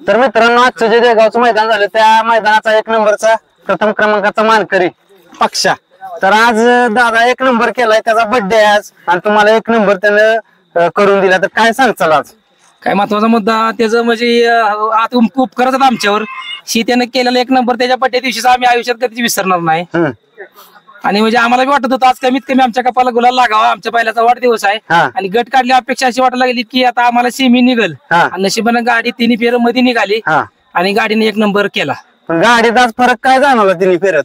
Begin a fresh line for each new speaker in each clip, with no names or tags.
तर मित्रांनो आजचं जे देगावचं मैदान झालं त्या मैदानाचा 1 नंबरचा प्रथम क्रमांकाचा मानकरी पक्षा तर आज दादा 1 नंबर केलाय त्याचा बर्थडे आहे आज आणि तुम्हाला 1 नंबर त्यानं करून दिला तर काय सांगचाल आज?
काय महत्वाचा मुद्दा त्याचं म्हणजे आता खूप करत आमच्यावर त्यानं केलेला 1 नंबर त्याच्या बड्डे दिवशीचा आम्ही आयुष्यात कधीच विसरणार नाही आणि म्हणजे आम्हाला बी वाटत होतं आज कमीत कमी आमच्या कपाला गुलाल लागावा आमच्या पहिल्याचा वाढदिवस आहे आणि गट काढली अपेक्षा अशी वाटायला लागली की आता आम्हाला सेमी निघल आणि नशिबानं गाडी 3 फेर मध्ये निघाली आणि गाडीने 1 नंबर केला.
गाडीत आज फरक काय जाणवला 3 फेरत?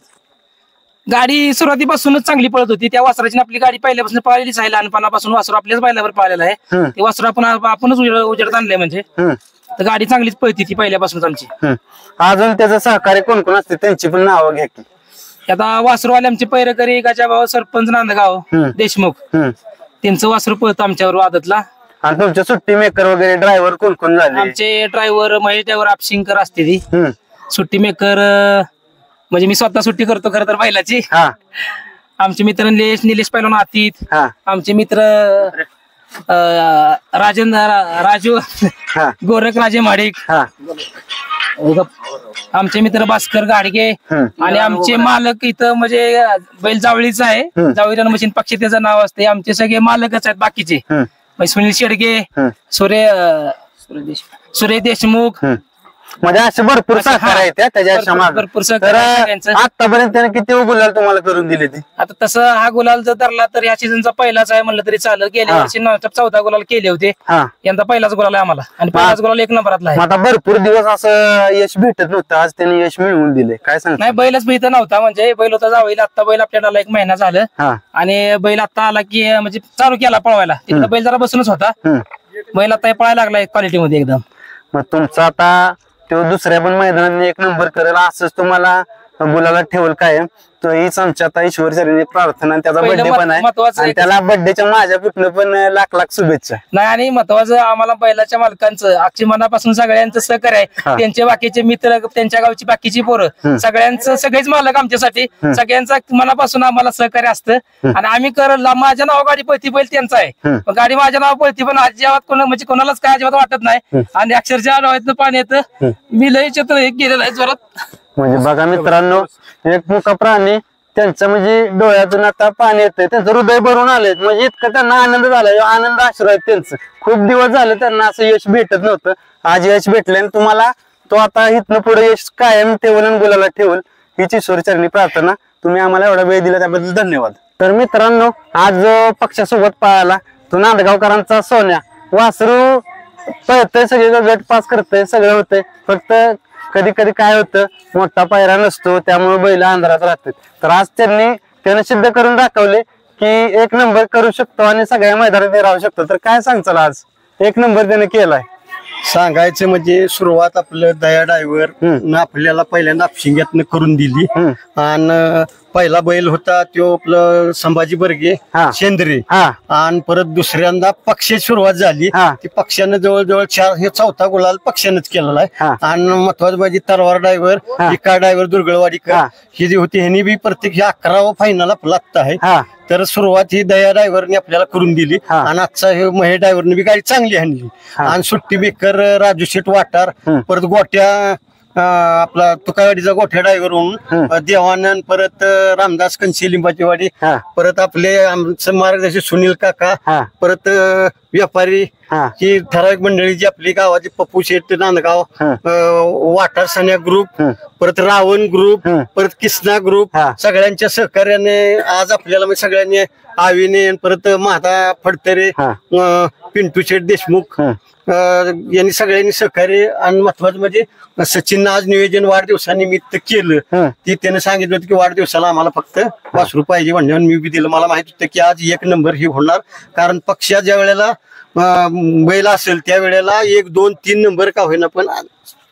गाडी सुरुवातीपासूनच चांगली पळत होती त्या वासराची आपली गाडी पहिल्यापासून पळालेलीच आहे लहानपणापासून वासरू आपल्याच बैलावर पळालेला आहे ते वासरू आपणच उजेडत आणलंय म्हणजे तर गाडी चांगलीच पळती ती पहिल्यापासूनच आमची.
अजून त्याचं सहकार्य कोण कोण असते त्यांची पण नावं घ्या की.
आता वासरूवाले आमचे पैरकरी गाजाभाऊ सरपंच नांदगाव देशमुख त्यांचं वासरू पळतं आमच्यावर आदतला.
आणि तुमच्या सुट्टी मेकर वगैरे ड्रायव्हर कोण कोण झाले?
आमचे ड्रायव्हर महेश ड्रायव्हर आपशिंकर असते ती सुट्टी मेकर म्हणजे मी स्वतः सुट्टी करतो खरं तर बैलाची. आमचे मित्र निलेश पैलवान आतीत आमचे मित्र राजू गोरख राजे माडिक आमचे मित्र भास्कर गाडगे आणि आमचे मालक इथं म्हणजे बैल जावळीच आहे जावळी मशीन पक्षी त्याचं नाव असते आमचे सगळे मालकच आहेत बाकीचे सुनील शेडगे सुरेश देशमुख
म्हणजे असे भरपूर सहकार्य आहेत त्याच्या
भरपूर
आतापर्यंत त्याने किती गुलाल तुम्हाला करून दिले ते?
आता तसं हा गुलाल जर धरला तर ह्या सीझनचा पहिलाच आहे म्हणलं तरी चालेल. गेल्या वर्षी 14 गुलाल केले होते यंदा पहिलाच गुलाल आहे आम्हाला आणि पहिलाच गुलाल 1 नंबरातला आहे.
आता भरपूर दिवस असं यश भेटत नव्हतं आज त्याने यश मिळवून दिले काय सांग?
नाही बैलच इथं नव्हता म्हणजे बैल होता जावईल आता बैल आपल्याला 1 महिना झालं आणि बैल आता आला की म्हणजे चालू केला पळवायला तिथं बैल जरा बसूनच होता बैल आता पळायला लागलाय क्वालिटी मध्ये एकदम.
मग तुमचा आता तो दुसऱ्या पण मैदानात 1 नंबर करेल असंच तुम्हाला गुलाला ठेवल कायम. तो हीच आमच्या आता ईश्वर चरणी प्रार्थना त्याचा बर्थडे पण आहे आणि त्याला बर्थडेच्या माझ्या कुठलं पण लाख लाख शुभेच्छा.
नाही आणि महत्वाचं आम्हाला बैलाच्या मालकांचं अक्षय मनापासून सगळ्यांचं सहकार्य आहे त्यांचे बाकीचे मित्र त्यांच्या गावची बाकीची पोरं सगळ्यांचं सगळेच मालक आमच्यासाठी सगळ्यांचा मनापासून आम्हाला सहकार्य असतं आणि आम्ही माझ्या नाव गाडी पळती बैल त्यांचा आहे गाडी माझ्या नाव पळती पण अजिबात म्हणजे कोणालाच काय अजिबात वाटत नाही आणि अक्षरशः डोळ्यातनं पाणी येतं. मी लय चित्र हे गेलेलं आहे जोरात.
म्हणजे बघा मित्रांनो एक मुका प्राणी त्यांचं म्हणजे डोळ्यातून आता पाणी येतंय त्यांचं हृदय भरून आलंय म्हणजे इतकं त्यांना आनंद झालाय आनंद आश्रय त्यांचं खूप दिवस झाले त्यांना असं यश भेटत नव्हतं आज यश भेटलंय आणि तुम्हाला तो आता इथनं पुढे यश कायम ठेवल आणि गुलाला ठेवल हीच ईश्वर चरणी प्रार्थना. तुम्ही आम्हाला एवढा वेळ दिला त्याबद्दल धन्यवाद. तर मित्रांनो आज पक्षासोबत पळाला तो नांदगावकरांचा सोन्या वासरू पळतय सगळे गट पास करतय सगळं होतंय फक्त कधी कधी काय होतं मोठा पायरा नसतो त्यामुळे बैल अंधारात राहतात. तर आज त्याने सिद्ध करून दाखवले की 1 नंबर करू शकतो आणि सगळ्या मैदानात राहू शकतो. तर काय सांगचाल आज 1 नंबर त्याने केलाय?
सांगायचं म्हणजे सुरुवात आपलं दया ड्रायव्हर आपल्याला पहिल्यांदा आपशिंग्यातनं करून दिली आणि पहिला बैल होता तो आपलं संभाजी बर्गे शेंद्रे आणि परत दुसऱ्यांदा पक्षाची सुरुवात झाली ती पक्षानं जवळजवळ 4 गुलाल पक्षानंच केलेला आहे आणि महत्वाचं म्हणजे तरवार ड्रायव्हर इका ड्रायव्हर दुर्गळवाडीकर ही जी होती ह्यांनी बी प्रत्येक 11वा फायनल लागत आहे. तर सुरुवात ही दया ड्रायव्हरने आपल्याला करून दिली आणि आजचा हे महेश ड्रायव्हरने बी गाडी चांगली आणली आणि सुट्टी बेकर राजू शेठ वाटार परत गोट्या आपला तुकावाडीचा गोठ्या ड्रायव्हर होऊन देवानंद परत रामदास कंशी लिंबाची वाडी परत आपले आमचं मार्गदर्शक सुनील काका परत व्यापारी ही ठराविक मंडळी जी आपली गावाची पप्पू शेठ नांदगाव वाटार सान्या ग्रुप परत रावण ग्रुप परत किसना ग्रुप सगळ्यांच्या सहकार्याने आज आपल्याला सगळ्यांनी आवीने परत महादा फडतरे पिंटू शेठ देशमुख यांनी सगळ्यांनी सहकार्य आणि महत्वाचं म्हणजे सचिन आज नियोजन वाढदिवसानिमित्त केलं ती त्याने सांगितलं होतं की वाढदिवसाला आम्हाला फक्त वासरू पाहिजे म्हणजे मी बी दिलं. मला माहित होतं की आज 1 नंबर ही होणार कारण पक्षा ज्या वेळेला बैल असेल त्या वेळेला 1, 2, 3 नंबर का होईना पण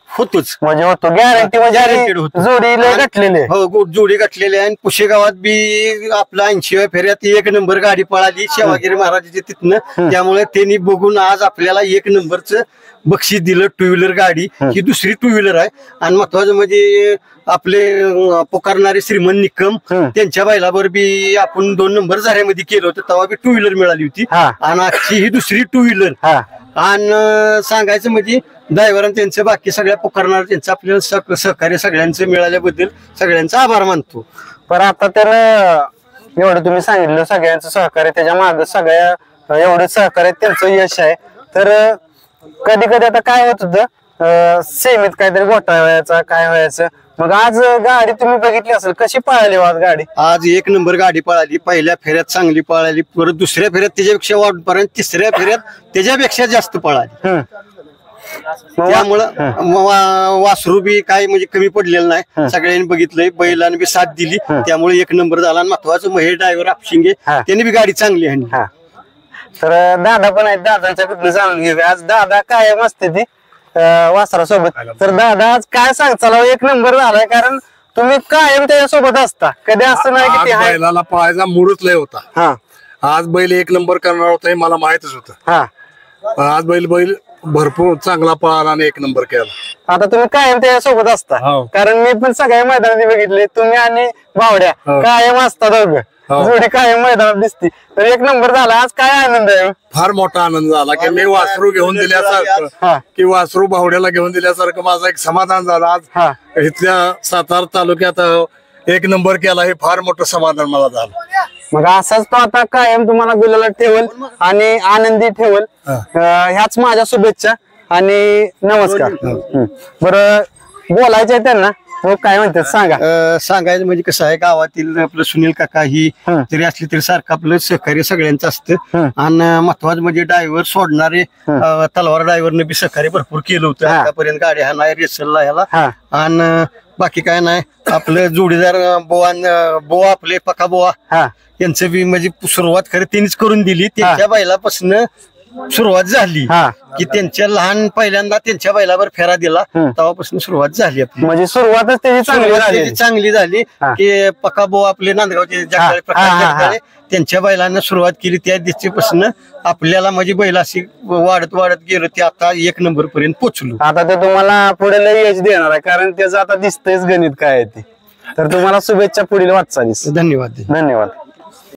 होतोच
म्हणजे होतो गॅरंटेड होतो
जोडी गाठलेले आणि पुशेगावात बी आपला 80व्या फेऱ्यात 1 नंबर गाडी पळाली शेवागिरी महाराजाची तिथनं त्यामुळे त्यांनी बघून आज आपल्याला 1 नंबरचं बक्षीस दिलं. 2 व्हीलर गाडी ही दुसरी 2 व्हीलर आहे आणि महत्वाचं म्हणजे आपले पुकारणारे श्रीमंत निकम त्यांच्या बैलावर बी आपण 2 नंबर झाऱ्यामध्ये केलं होतं तेव्हा बी 2 व्हीलर मिळाली होती आणि आजची ही दुसरी 2 व्हीलर आणि सांगायचं म्हणजे ड्रायव्हर त्यांचे बाकी सगळ्या पुकारणार त्यांचं आपल्याला सहकार्य सगळ्यांचं मिळाल्याबद्दल सगळ्यांचा आभार मानतो.
पण आता त्यानं एवढं तुम्ही सांगितलं सगळ्यांचं सहकार्य, त्याच्या मागे सगळ्या एवढं सहकार्य त्यांचं यश आहे. तर कधी कधी आता काय होत होतं सेमीत काहीतरी घोटाळा व्हायचा, काय व्हायचं, मग आज गाडी तुम्ही बघितली असेल कशी पळाली आज गाडी?
आज 1 नंबर गाडी पळाली. पहिल्या फेऱ्यात चांगली पळाली, परत दुसऱ्या फेऱ्यात त्याच्यापेक्षा वाढपर्यंत, तिसऱ्या फेऱ्यात त्याच्यापेक्षा जास्त पळाली. त्यामुळं वासरू बी काय म्हणजे कमी पडलेलं नाही. सगळ्यांनी बघितलंय, बैलांनी बी साथ दिली, त्यामुळे 1 नंबर झाला. आणि महत्वाचं महेश ड्रायव्हर आपशिंगे त्यांनी बी गाडी चांगली आणली.
तर दादा पण आहेत, दादांच्या कुठलं जाणून घेऊया. आज दादा कायम असते ती वासरा सोबत. तर दादा आज काय सांगचाल, 1 नंबर झालाय, कारण तुम्ही कायम त्याच्यासोबत असता, कधी असं नाही की
बैलाला पळायचा मूडच लय होता. आज बैल 1 नंबर करणार होता हे मला माहितच होतं. आज बैल भरपूर चांगला पळाला आणि 1 नंबर केला.
आता तुम्ही कायम त्याच्यासोबत असता, कारण मी पण सगळ्या मैदानात बघितले, तुम्ही आणि भावड्या कायम असता दोघं, जोडी कायम मैदानात दिसती. तर 1 नंबर झाला आज, काय आनंद आहे?
फार मोठा आनंद झाला की मी वासरू घेऊन दिल्यासारखं, की वासरू भावड्याला घेऊन दिल्यासारखं माझं एक समाधान झालं. आज इथल्या सातारा तालुक्यात 1 नंबर केला हे फार मोठं समाधान मला झालं.
मग असाच तो आता कायम तुम्हाला गुलाला ठेवल आणि आनंदी ठेवल, ह्याच माझ्या शुभेच्छा आणि नमस्कार. बरं बोलायचंय त्यांना, हो काय म्हणतात सांगा.
सांगायचं म्हणजे कसं आहे, गावातील आपलं सुनील काका ही जरी असली तरी सारखं आपलं सहकार्य सगळ्यांचं असतं. आणि महत्वाचं म्हणजे ड्रायव्हर सोडणारे तलवार ड्रायव्हरने बी सहकार्य भरपूर केलं होतं आतापर्यंत. गाडी हा नाही रेसलला ह्याला. आणि बाकी काय नाही, आपलं जोडीदार बोवा आपले पका बोवा यांचं बी म्हणजे सुरुवात खरं त्यांनीच करून दिली. त्यांच्या बैलापासून सुरुवात झाली की त्यांच्या लहान पहिल्यांदा त्यांच्या बैलावर फेरा दिला, तेव्हापासून सुरुवात झाली आपली.
म्हणजे सुरुवातच त्याची
चांगली झाली की पका बोवा आपले नांदगावचे जगदाळे त्यांच्या बैलांना सुरुवात केली. त्या दिवशीपासून आपल्याला म्हणजे बैल अशी वाढत वाढत गेलो, ते आता 1 नंबर पर्यंत पोहोचलो.
आता ते तुम्हाला पुढे लय यश देणार आहे, कारण त्याचं आता दिसतंयच गणित काय आहे ते. तर तुम्हाला शुभेच्छा पुढील वाटचालीस.
धन्यवाद.
धन्यवाद.